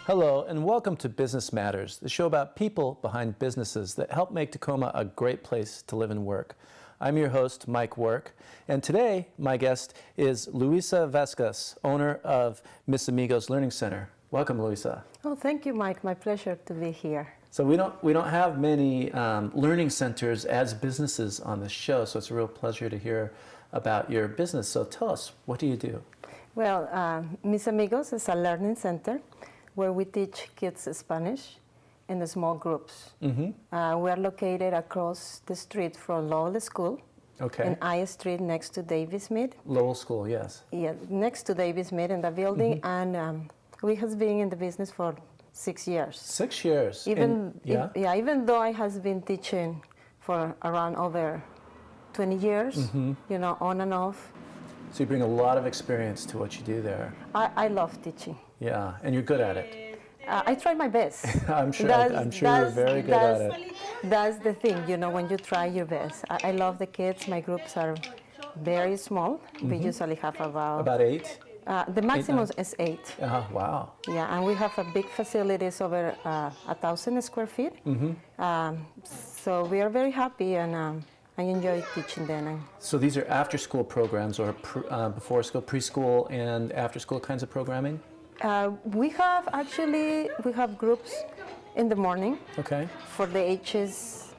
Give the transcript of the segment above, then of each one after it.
Hello, and welcome to Business Matters, the show about people behind businesses that help make Tacoma a great place to live and work. I'm your host, Mike Work, and today my guest is Luisa Vescas, owner of Mis Amigos Learning Center. Welcome, Luisa. Oh, thank you, Mike. My pleasure to be here. So we don't have many learning centers as businesses on the show, so it's a real pleasure to hear about your business. So tell us, what do you do? Well, Mis Amigos is a learning center where we teach kids Spanish in the small groups. We are located across the street from Lowell School, in I Street next to Davis Mead. Lowell School, yes. Yeah, next to Davis Mead in the building, and we have been in the business for 6 years. 6 years. Even though I has been teaching for around over 20 years, you know, on and off. So you bring a lot of experience to what you do there. I love teaching. Yeah, and you're good at it. I try my best. I'm sure you're very good at it. That's the thing, you know, when you try your best. I love the kids. My groups are very small. We usually have about 8? The maximum is 8. Wow. Yeah, and we have a big facilities over 1,000 square feet. So we are very happy, and I enjoy teaching them. So these are after-school programs, or before-school, preschool, and after-school kinds of programming? We have groups in the morning. Okay. For the ages,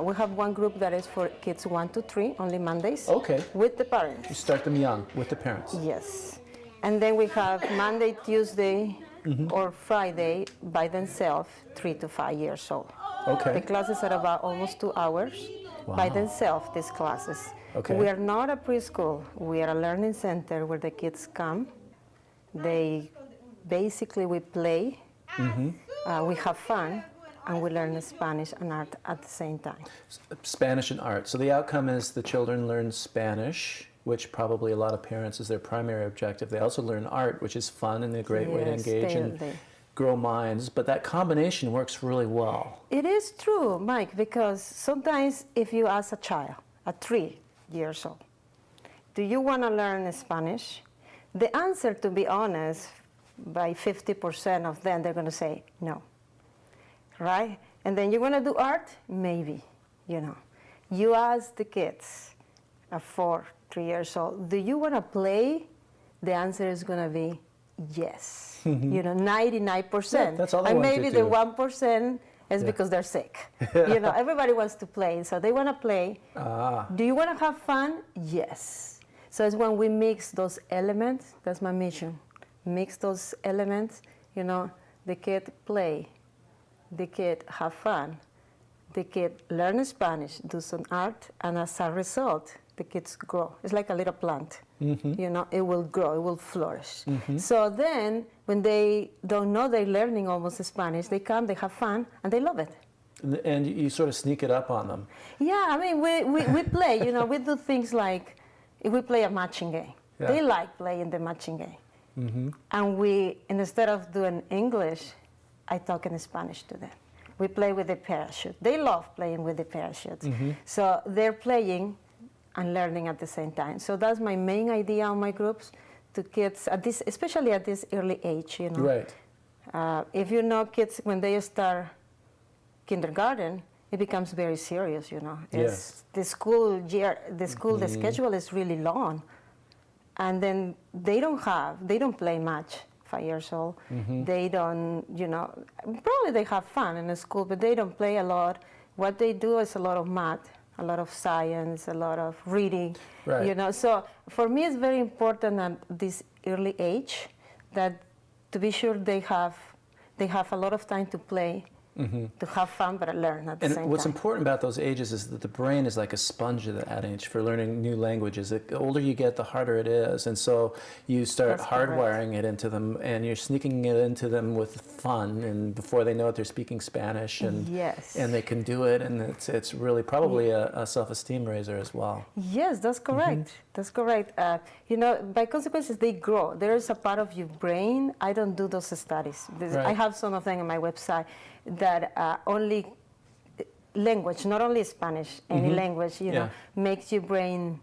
we have one group that is for kids 1 to 3, only Mondays. Okay. With the parents. You start them young, with the parents. Yes. And then we have Monday, Tuesday, or Friday by themselves, 3 to 5 years old. Okay. The classes are about almost 2 hours. Wow. By themselves, these classes. Okay. We are not a preschool. We are a learning center where the kids come. We play, we have fun, and we learn Spanish and art at the same time. Spanish and art. So the outcome is the children learn Spanish, which probably a lot of parents is their primary objective. They also learn art, which is fun and a great way to engage and grow minds, but that combination works really well. It is true, Mike, because sometimes if you ask a child, at 3 years old, do you want to learn Spanish? The answer, to be honest, by 50% of them, they're going to say no, right? And then you want to do art? Maybe, you know. You ask the kids at 4, 3 years old, do you want to play? The answer is going to be yes. You know, 99%. Yeah, that's all they and want maybe to do. the 1% is because they're sick. You know, everybody wants to play, so they want to play. Do you want to have fun? Yes. So it's when we mix those elements, that's my mission. Mix those elements, you know, the kid play, the kid have fun, the kid learn Spanish, do some art, and as a result, the kids grow. It's like a little plant. You know, it will grow, it will flourish. So then, when they don't know they're learning almost Spanish, they come, they have fun, and they love it. And you sort of sneak it up on them. Yeah, I mean, we play, you know, we do things like, if we play a matching game, they like playing the matching game. And instead of doing English, I talk in Spanish to them. We play with the parachute. They love playing with the parachutes. So they're playing and learning at the same time. So that's my main idea on my groups, to kids, especially at this early age, you know. Right. If you know kids, when they start kindergarten, it becomes very serious, you know. Yes. The school year, the schedule is really long. And then they don't play much, 5 years old. They don't, you know, probably they have fun in the school, but they don't play a lot. What they do is a lot of math, a lot of science, a lot of reading, you know. So for me, it's very important at this early age that to be sure they have a lot of time to play, to have fun, but learn at the same time. And what's important about those ages is that the brain is like a sponge at that age for learning new languages. The older you get, the harder it is. And so you start hardwiring it into them, and you're sneaking it into them with fun. And before they know it, they're speaking Spanish, and and they can do it. And it's really probably a self-esteem raiser as well. Yes, that's correct. That's correct. You know, by consequences, they grow. There is a part of your brain. I don't do those studies. I have some of them on my website that only language, not only Spanish, any language, you know, makes your brain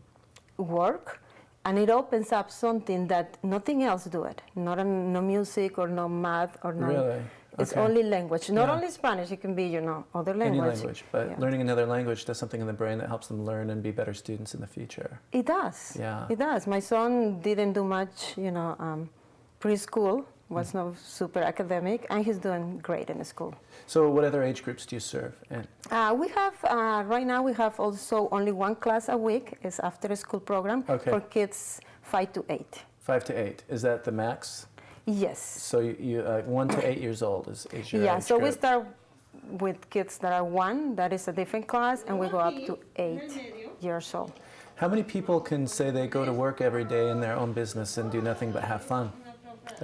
work. And it opens up something that nothing else do it. No music or no math or no. Really? It's Okay. only language. Not Yeah. only Spanish. It can be, other Any language. language, but Yeah. learning another language does something in the brain that helps them learn and be better students in the future. It does. Yeah. It does. My son didn't do much, preschool. Was not super academic, and he's doing great in the school. So what other age groups do you serve in? We have, right now we have also only one class a week. It's after school program Okay. for kids 5 to 8. 5 to 8. Is that the max? Yes. So you 1 to 8 years old is your Yeah, age so we group. start with kids that are 1, that is a different class, and we go up to 8 years old. How many people can say they go to work every day in their own business and do nothing but have fun?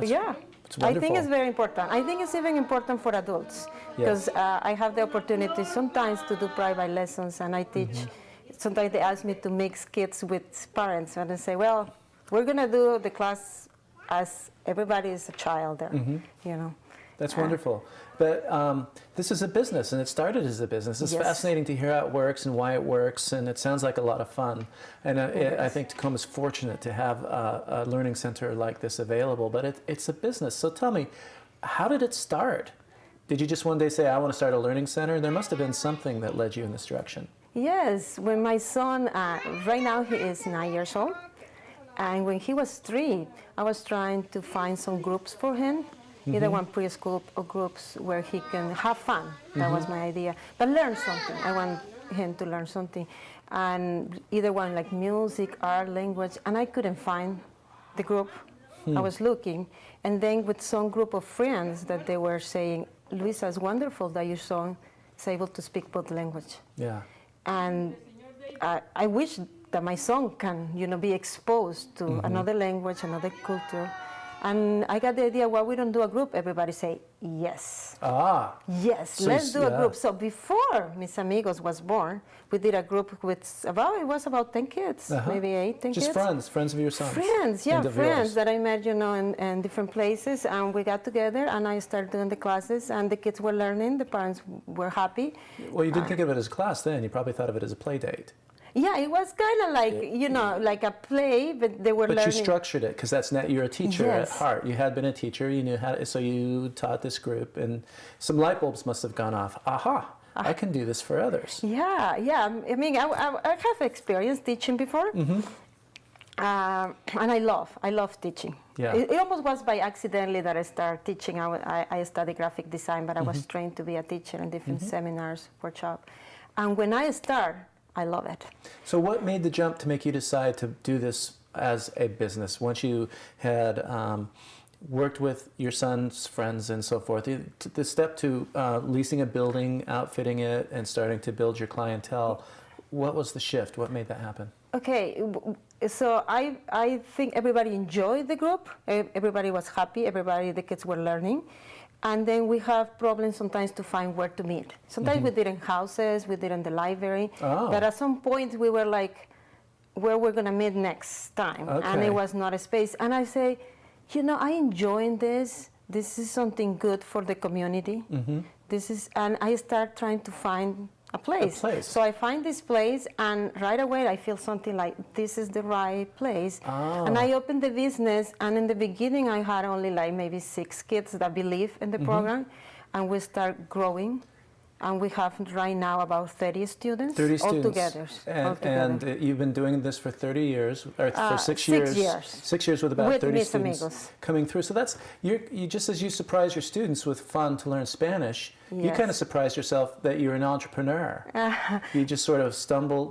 Yeah. It's I think wonderful. it's very important. I think it's even important for adults because I have the opportunity sometimes to do private lessons, and I teach. Sometimes they ask me to mix kids with parents, and I say, well, we're going to do the class as everybody is a child there, That's wonderful. But this is a business, and it started as a business. It's Yes. fascinating to hear how it works and why it works, and it sounds like a lot of fun. And I think Tacoma is fortunate to have a learning center like this available, but it's a business. So tell me, how did it start? Did you just one day say, I want to start a learning center? There must have been something that led you in this direction. Yes, when my son, right now he is 9 years old, and when he was 3, I was trying to find some groups for him. Either one preschool or groups where he can have fun. That was my idea. But learn something. I want him to learn something. And either one like music, art, language, and I couldn't find the group. I was looking. And then with some group of friends that they were saying, Luisa, it's wonderful that your son is able to speak both language. Yeah. And I wish that my son can, be exposed to another language, another culture. And I got the idea, why we don't do a group? Everybody say, yes. Ah. Yes, So let's do a yeah. group. So before Mis Amigos was born, we did a group with about 10 kids, maybe 8, 10 Just kids. friends of your sons. Friends, yeah, And of friends yours. that I met, in different places. And we got together and I started doing the classes and the kids were learning, the parents were happy. Well, you didn't think of it as a class then. You probably thought of it as a play date. Yeah, it was kind of like, like a play, but they were But learning. you structured it because you're a teacher Yes. at heart. You had been a teacher. You knew how. So you taught this group, and some light bulbs must have gone off. Aha! I can do this for others. Yeah. I mean, I have experience teaching before, and I love teaching. Yeah. It almost was by accidentally that I started teaching. I studied graphic design, but I was trained to be a teacher in different seminars, workshops. And when I start, I love it. So what made the jump to make you decide to do this as a business? Once you had worked with your son's friends and so forth, the step to leasing a building, outfitting it, and starting to build your clientele, what was the shift? What made that happen? Okay, so I think everybody enjoyed the group. Everybody was happy. The kids were learning. And then we have problems sometimes to find where to meet. Sometimes we did in houses, we did in the library. Oh. But at some point we were like, where we're going to meet next time. And Okay. it was not a space. And I say, I enjoy this. This is something good for the community. And I start trying to find a place. So I find this place, and right away I feel something like this is the right place. Oh. And I opened the business, and in the beginning I had only like maybe 6 kids that believe in the program, and we start growing. And we have right now about 30 students. 30 students. Altogether. And you've been doing this for 30 years, or for 6 years. 6 years. 6 years with about With 30 Mis students Amigos. coming through. So that's, you just as you surprise your students with fun to learn Spanish, you Yes. kind of surprise yourself that you're an entrepreneur. You just sort of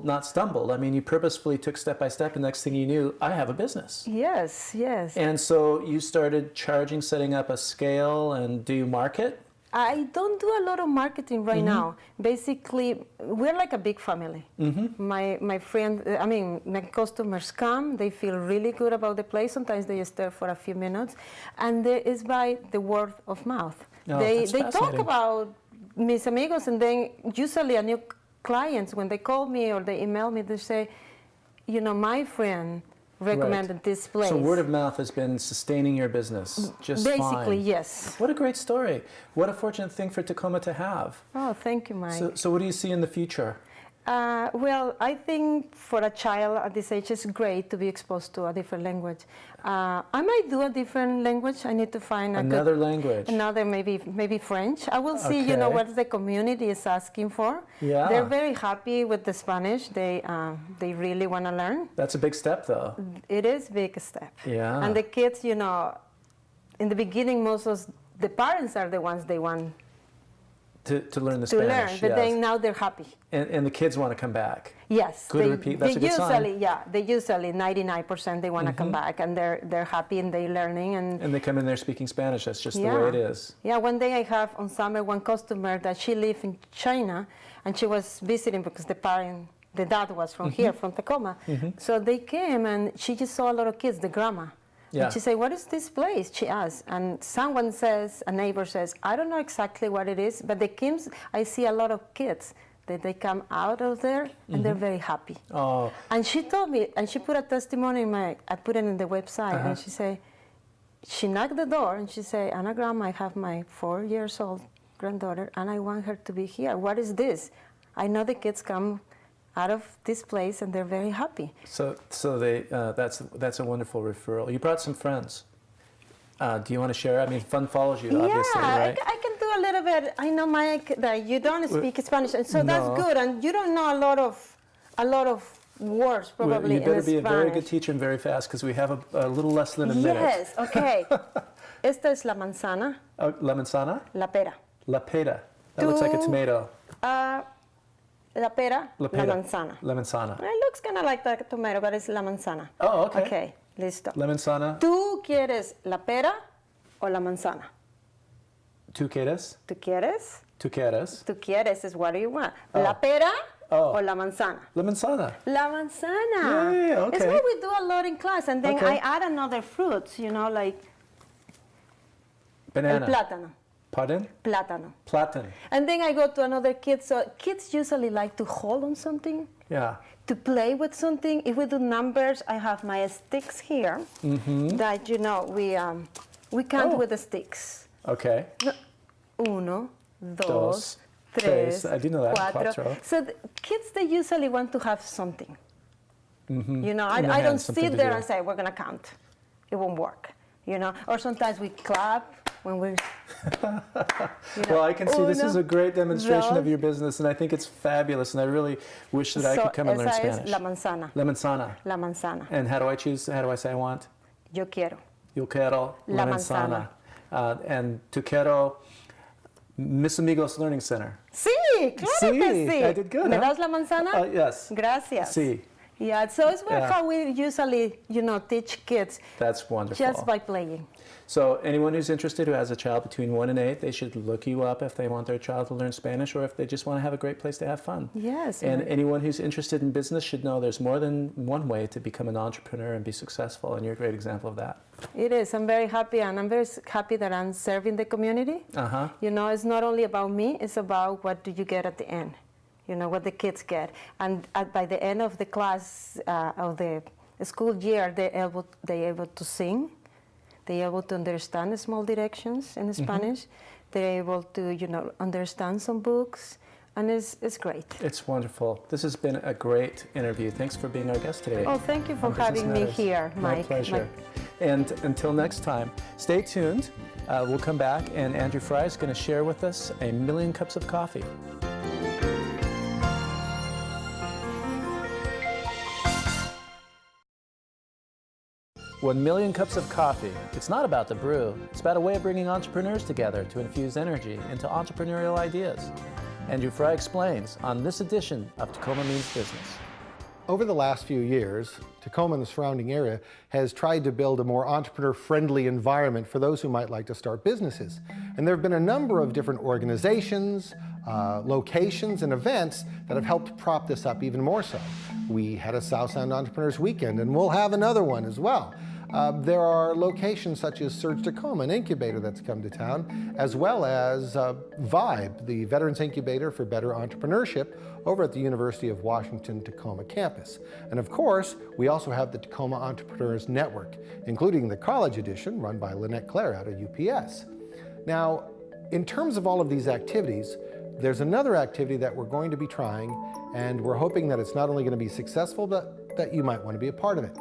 not stumbled. I mean, you purposefully took step by step, and next thing you knew, I have a business. Yes. And so you started charging, setting up a scale, and do you market? I don't do a lot of marketing right now. Basically, we're like a big family. My friend, my customers come, they feel really good about the place. Sometimes they stay for a few minutes, and it's by the word of mouth. Oh, they that's talk fascinating. about Mis Amigos, and then usually a new clients, when they call me or they email me, they say, my friend recommended this place. So word of mouth has been sustaining your business just Basically, fine. yes. What a great story. What a fortunate thing for Tacoma to have. Oh, thank you, Mike. So what do you see in the future? Well, I think for a child at this age, it's great to be exposed to a different language. I might do a different language. I need to find another language. Another, maybe French. I will see, Okay. what the community is asking for. Yeah. They're very happy with the Spanish. They really want to learn. That's a big step, though. It is a big step. Yeah. And the kids, in the beginning, most of the parents are the ones they want to learn the to Spanish. learn, but yes. then now they're happy. And the kids want to come back. Yes, Good repeat. That's a good sign. they usually 99% they want to come back, and they're happy and they're learning And they come in there speaking Spanish. That's just the yeah. way it is. Yeah, one day I have on summer one customer that she lived in China, and she was visiting because the dad was from here, from Tacoma. So they came and she just saw a lot of kids, the grandma. Yeah. And she said, "What is this place?" She asked, and someone says, a neighbor says, "I don't know exactly what it is, but the kids, I see a lot of kids that they come out of there and they're very happy." Oh. And she told me, and she put a testimony I put it in the website, and she said, she knocked the door and she said, "Anna Grandma, I have my 4 years old granddaughter and I want her to be here. What is this? I know the kids come out of this place and they're very happy." So they that's a wonderful referral. You brought some friends. Do you want to share? I mean, fun follows you, obviously, right? I can do a little bit. I know, Mike, that you don't speak Spanish, and so No. that's good. And you don't know a lot of words probably You better in be Spanish. a very good teacher and very fast because we have a little less than a minute. Yes. Okay. Esta es la manzana. La manzana? La pera. La pera. That looks like a tomato. La pera. La pera. La manzana. La manzana. It looks kind of like the tomato, but it's la manzana. Oh, okay. Okay. Listo. La manzana. ¿Tú quieres la pera o la manzana? ¿Tú quieres? ¿Tú quieres? ¿Tú quieres? Tú quieres is what do you want? La pera o la manzana? La manzana. La manzana. Yeah, okay. It's what we do a lot in class. And then Okay. I add another fruits, like Banana. el plátano. Pardon? Plátano. Platen. And then I go to another kid. So kids usually like to hold on something, Yeah. to play with something. If we do numbers, I have my sticks here that, we count with the sticks. Okay. Uno, Dos, tres, I do know that. cuatro. So the kids, they usually want to have something. In their I don't hands, something sit to there do. and say, we're going to count. It won't work. Or sometimes we clap when we're, Well, I can see this is uno, a great demonstration of dos. your business, and I think it's fabulous, and I really wish that I could come and learn esa es Spanish. la manzana. La manzana. La manzana. And how do I choose? How do I say I want? Yo quiero. Yo quiero La la manzana. And tu quiero Mis Amigos Learning Center. Sí, claro que sí. I did good. ¿Me huh? das la manzana? Yes. Gracias. Sí. Yeah, so it's Yeah. how we usually, teach kids That's wonderful. just by playing. So anyone who's interested who has a child between 1 and 8, they should look you up if they want their child to learn Spanish or if they just want to have a great place to have fun. Yes. And anyone who's interested in business should know there's more than one way to become an entrepreneur and be successful, and you're a great example of that. It is. I'm very happy, and I'm very happy that I'm serving the community. Uh-huh. It's not only about me, it's about what do you get at the end, what the kids get. And by the end of the class, of the school year, they're able to sing. They're able to understand the small directions in Spanish. They're able to, understand some books. And it's great. It's wonderful. This has been a great interview. Thanks for being our guest today. Oh, thank you for on Business having me Matters. here, Mike. My pleasure. And until next time, stay tuned. We'll come back, and Andrew Fry is going to share with us 1,000,000 cups of coffee. 1,000,000 cups of coffee. It's not about the brew. It's about a way of bringing entrepreneurs together to infuse energy into entrepreneurial ideas. Andrew Fry explains on this edition of Tacoma Means Business. Over the last few years, Tacoma and the surrounding area has tried to build a more entrepreneur-friendly environment for those who might like to start businesses. And there have been a number of different organizations, locations, and events that have helped prop this up even more so. We had a South Sound Entrepreneurs Weekend, and we'll have another one as well. There are locations such as Surge Tacoma, an incubator that's come to town, as well as VIBE, the Veterans Incubator for Better Entrepreneurship, over at the University of Washington Tacoma campus. And of course, we also have the Tacoma Entrepreneurs Network, including the college edition run by Lynette Claire out of UPS. Now, in terms of all of these activities, there's another activity that we're going to be trying, and we're hoping that it's not only going to be successful, but that you might want to be a part of it.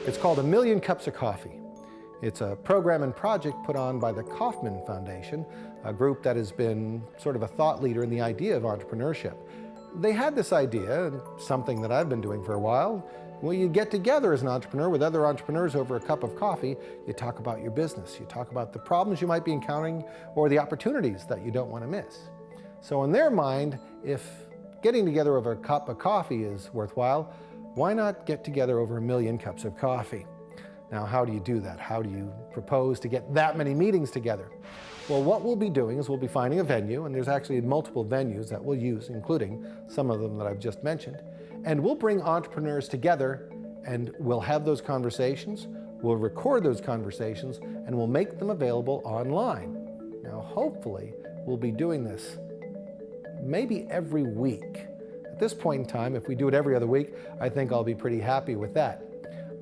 It's called A Million Cups of Coffee. It's a program and project put on by the Kauffman Foundation, a group that has been sort of a thought leader in the idea of entrepreneurship. They had this idea, and something that I've been doing for a while. Well, you get together as an entrepreneur with other entrepreneurs over a cup of coffee, you talk about your business, you talk about the problems you might be encountering or the opportunities that you don't want to miss. So in their mind, if getting together over a cup of coffee is worthwhile, why not get together over 1 million cups of coffee? Now, how do you do that? How do you propose to get that many meetings together? Well, what we'll be doing is we'll be finding a venue, and there's actually multiple venues that we'll use, including some of them that I've just mentioned. And we'll bring entrepreneurs together, and we'll have those conversations, we'll record those conversations, and we'll make them available online. Now, hopefully, we'll be doing this maybe every week. At this point in time, if we do it every other week, I think I'll be pretty happy with that.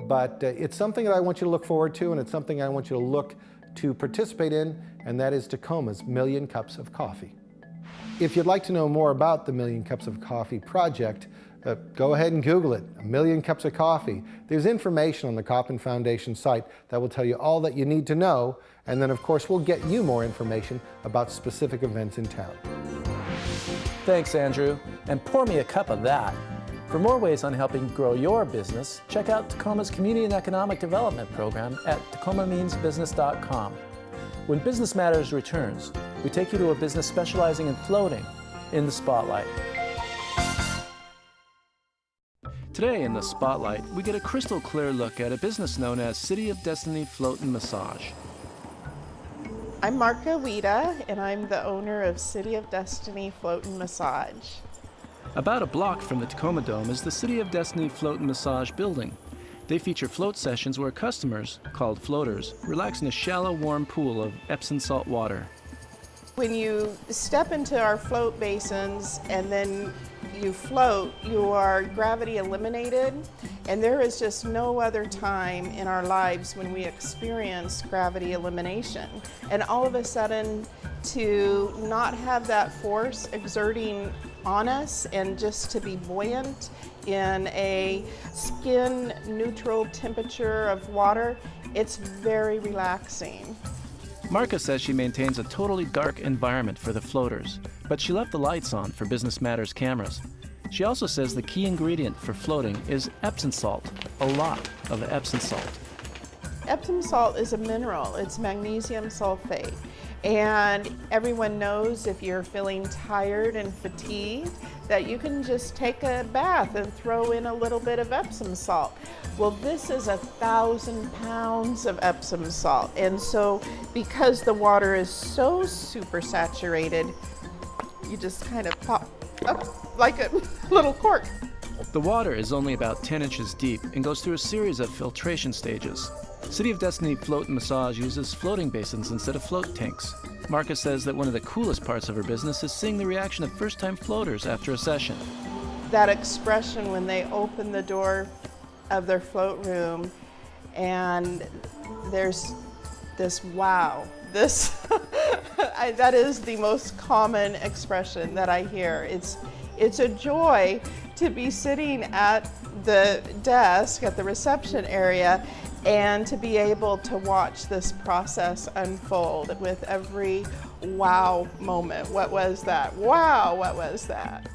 But it's something that I want you to look forward to, and it's something I want you to look to participate in, and that is Tacoma's 1 Million Cups of Coffee. If you'd like to know more about the 1 Million Cups of Coffee project, go ahead and Google it, 1 Million Cups of Coffee. There's information on the Kauffman Foundation site that will tell you all that you need to know, and then of course we'll get you more information about specific events in town. Thanks, Andrew, and pour me a cup of that. For more ways on helping grow your business, check out Tacoma's Community and Economic Development Program at tacomameansbusiness.com. When Business Matters returns, we take you to a business specializing in floating in the Spotlight. Today in the Spotlight, we get a crystal clear look at a business known as City of Destiny Float and Massage. I'm Marka Wita, and I'm the owner of City of Destiny Float and Massage. About a block from the Tacoma Dome is the City of Destiny Float and Massage building. They feature float sessions where customers, called floaters, relax in a shallow, warm pool of Epsom salt water. When you step into our float basins and then you float, you are gravity eliminated, and there is just no other time in our lives when we experience gravity elimination. And all of a sudden, to not have that force exerting on us and just to be buoyant in a skin neutral temperature of water, it's very relaxing. Marka says she maintains a totally dark environment for the floaters, but she left the lights on for Business Matters cameras. She also says the key ingredient for floating is Epsom salt, a lot of Epsom salt. Epsom salt is a mineral, it's magnesium sulfate. And everyone knows if you're feeling tired and fatigued that you can just take a bath and throw in a little bit of Epsom salt. Well, this is 1,000 pounds of Epsom salt. And so because the water is so super saturated, you just kind of pop up like a little cork. The water is only about 10 inches deep and goes through a series of filtration stages. City of Destiny Float and Massage uses floating basins instead of float tanks. Marka says that one of the coolest parts of her business is seeing the reaction of first-time floaters after a session. That expression when they open the door of their float room and there's this wow, this that is the most common expression that I hear. It's a joy to be sitting at the desk at the reception area and to be able to watch this process unfold with every wow moment. What was that? Wow, what was that?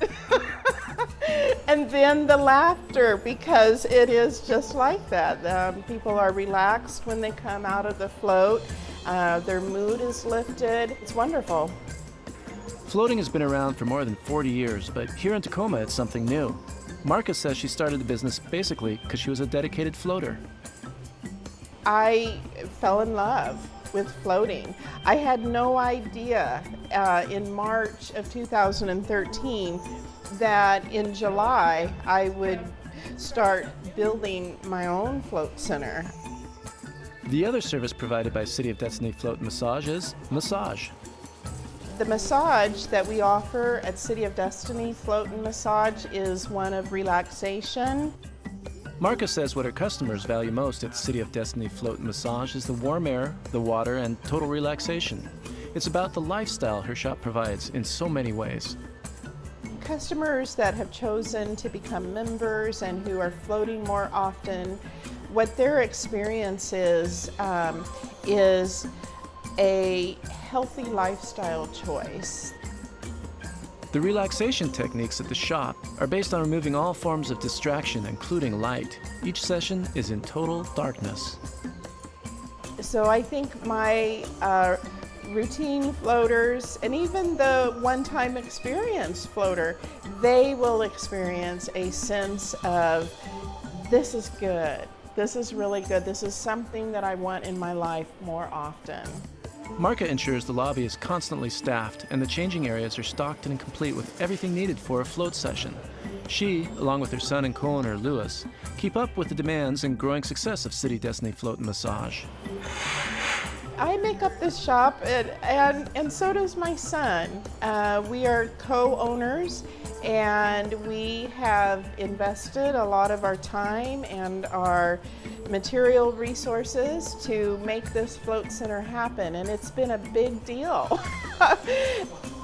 And then the laughter, because it is just like that. People are relaxed when they come out of the float. Their mood is lifted. It's wonderful. Floating has been around for more than 40 years, but here in Tacoma it's something new. Marka says she started the business basically because she was a dedicated floater. I fell in love with floating. I had no idea in March of 2013 that in July I would start building my own float center. The other service provided by City of Destiny Float and Massage is massage. The massage that we offer at City of Destiny Float and Massage is one of relaxation. Marka says what her customers value most at City of Destiny Float and Massage is the warm air, the water, and total relaxation. It's about the lifestyle her shop provides in so many ways. Customers that have chosen to become members and who are floating more often, what their experience is a healthy lifestyle choice. The relaxation techniques at the shop are based on removing all forms of distraction, including light. Each session is in total darkness. So I think my routine floaters and even the one-time experience floater, they will experience a sense of, this is good, this is really good, this is something that I want in my life more often. Marka ensures the lobby is constantly staffed and the changing areas are stocked and complete with everything needed for a float session. She, along with her son and co-owner Louis, keep up with the demands and growing success of City Destiny Float and Massage. I make up this shop and so does my son. We are co-owners and we have invested a lot of our time and our material resources to make this float center happen, and it's been a big deal.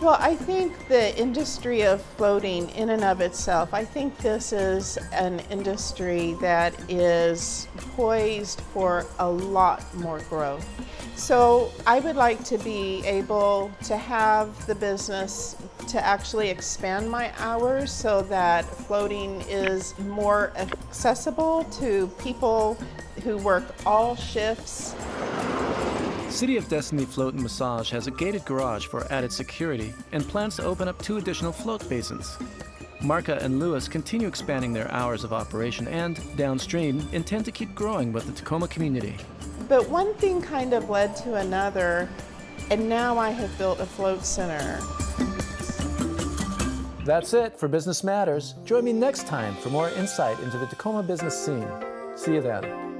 Well, I think the industry of floating in and of itself, I think this is an industry that is poised for a lot more growth. So I would like to be able to have the business to actually expand my hours so that floating is more accessible to people who work all shifts. City of Destiny Float and Massage has a gated garage for added security and plans to open up 2 additional float basins. Marka and Louis continue expanding their hours of operation and, downstream, intend to keep growing with the Tacoma community. But one thing kind of led to another, and now I have built a float center. That's it for Business Matters. Join me next time for more insight into the Tacoma business scene. See you then.